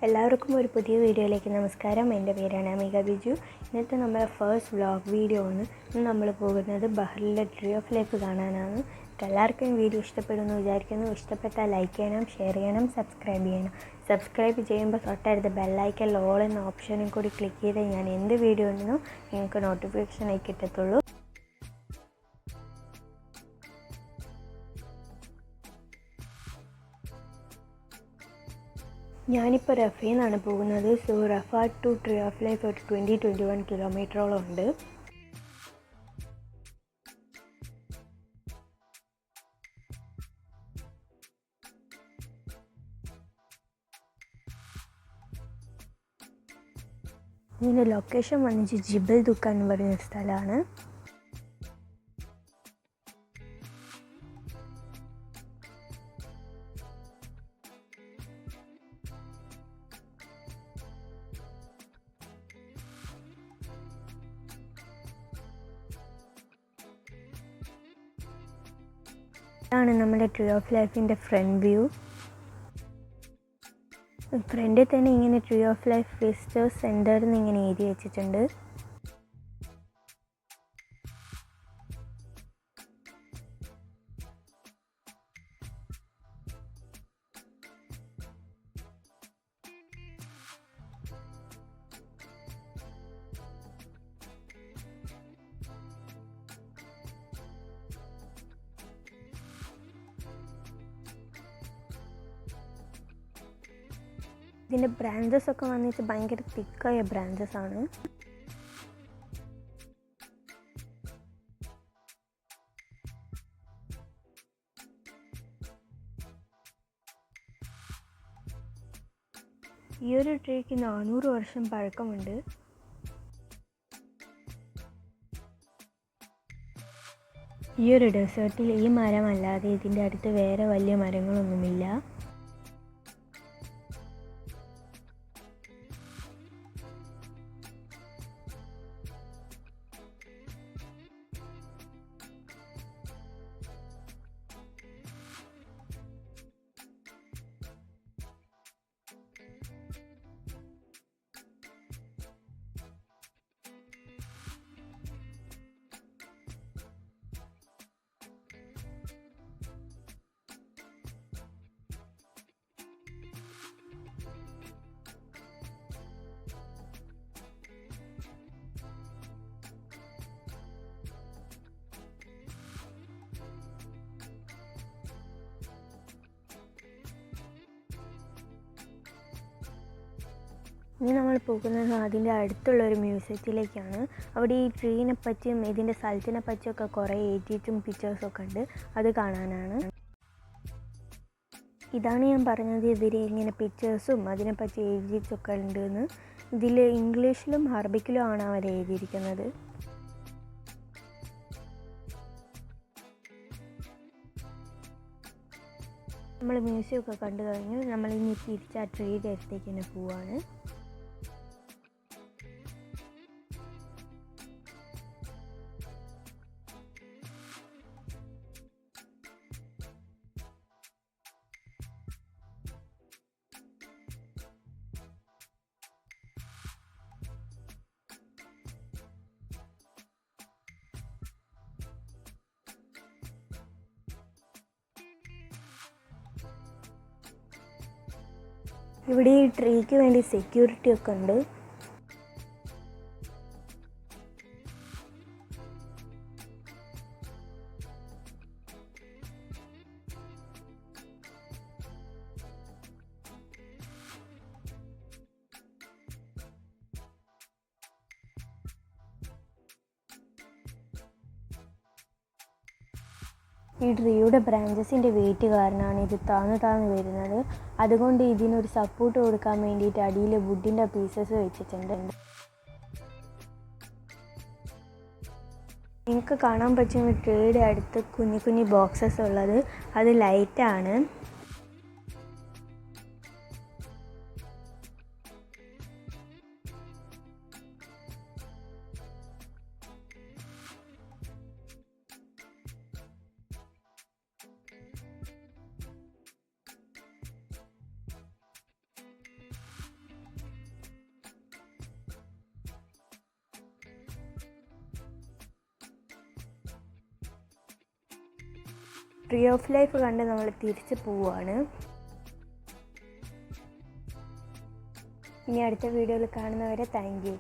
എല്ലാവർക്കും ഒരു പുതിയ വീഡിയോയിലേക്ക് നമസ്കാരം. എൻ്റെ പേരാണ് അമിക ബിജു. ഇന്നത്തെ നമ്മുടെ ഫസ്റ്റ് വ്ളോഗ് വീഡിയോ ആണ്. ഇന്ന് നമ്മൾ പോകുന്നത് ബഹ്റിനിലെ ട്രീ ഓഫ് ലൈഫ് കാണാനാണ്. എല്ലാവർക്കും വീഡിയോ ഇഷ്ടപ്പെടുമെന്ന് വിചാരിക്കുന്നു. ഇഷ്ടപ്പെട്ടാൽ ലൈക്ക് ചെയ്യണം, ഷെയർ ചെയ്യണം, സബ്സ്ക്രൈബ് ചെയ്യണം. സബ്സ്ക്രൈബ് ചെയ്യുമ്പോൾ തൊട്ടടുത്ത് ബെല്ലൈക്കൻ ഓൾ എന്ന ഓപ്ഷനും കൂടി ക്ലിക്ക് ചെയ്താൽ ഞാൻ എന്ത് വീഡിയോ ഉണ്ടെന്നോ നിങ്ങൾക്ക് നോട്ടിഫിക്കേഷനായി കിട്ടത്തുള്ളൂ. ഞാനിപ്പോൾ റഫയിൽ നിന്നാണ് പോകുന്നത്. So Riffa to tree of life ഒരു 21 കിലോമീറ്ററോളം ഉണ്ട്. ഇതിൻ്റെ ലൊക്കേഷൻ വന്നിട്ട് ജിബൽ ദുക്കാൻ എന്ന് പറയുന്ന സ്ഥലമാണ്. ഇതാണ് നമ്മുടെ ട്രീ ഓഫ് ലൈഫിൻ്റെ ഫ്രണ്ട് വ്യൂ. ഫ്രണ്ടിൽ തന്നെ ഇങ്ങനെ tree of life visitors centre എന്ന് ഇങ്ങനെ എഴുതി വെച്ചിട്ടുണ്ട്. ഇതിൻ്റെ ബ്രാഞ്ചസ് ഒക്കെ വന്നിട്ട് ഭയങ്കര തിക്കായ ബ്രാഞ്ചസ് ആണ്. ഈ ഒരു ട്രീക്ക് 400 വർഷം പഴക്കമുണ്ട്. ഈ ഒരു ഡെസേർട്ടിൽ ഈ മരമല്ലാതെ ഇതിൻ്റെ അടുത്ത് വേറെ വലിയ മരങ്ങളൊന്നുമില്ല. ഇനി നമ്മൾ പോകുന്നത് അതിൻ്റെ അടുത്തുള്ളൊരു മ്യൂസിയത്തിലേക്കാണ്. അവിടെ ഈ ട്രീനെ പറ്റിയും ഇതിൻ്റെ സ്ഥലത്തിനെ പറ്റിയൊക്കെ കുറേ എഴുതിയിട്ടും പിക്ചേഴ്സൊക്കെ ഉണ്ട്. അത് കാണാനാണ്. ഇതാണ് ഞാൻ പറഞ്ഞത്, ഇതിൽ ഇങ്ങനെ പിക്ചേഴ്സും അതിനെപ്പറ്റി എഴുതിയിട്ടൊക്കെ ഉണ്ടെന്ന്. ഇതിൽ ഇംഗ്ലീഷിലും അറബിക്കിലും ആണ് അവർ എഴുതിയിരിക്കുന്നത്. നമ്മൾ മ്യൂസിയമൊക്കെ കണ്ടു കഴിഞ്ഞു. നമ്മളിനി തിരിച്ച് ആ ട്രീയുടെ അടുത്തേക്ക് തന്നെ പോവാണ്. ഇവിടെ ഈ ട്രീക്ക് വേണ്ടി സെക്യൂരിറ്റി ഒക്കെ ഉണ്ട്. ഈ ട്രീയുടെ ബ്രാഞ്ചസിൻ്റെ വെയിറ്റ് കാരണമാണ് ഇത് താഴ്ന്നു വരുന്നത്. അതുകൊണ്ട് ഇതിനൊരു സപ്പോർട്ട് കൊടുക്കാൻ വേണ്ടിയിട്ട് അടിയിൽ വുഡിൻ്റെ പീസസ് വെച്ചിട്ടുണ്ട്. നിങ്ങൾക്ക് കാണാൻ പറ്റും ട്രീയുടെ അടുത്ത് കുഞ്ഞു കുഞ്ഞു ബോക്സസ് ഉള്ളത്. അത് ലൈറ്റാണ്. ട്രീ ഓഫ് ലൈഫ് കണ്ട് നമ്മൾ തിരിച്ച് പോവുകയാണ്. ഇനി അടുത്ത വീഡിയോയിൽ കാണുന്നവരെ താങ്ക് യു.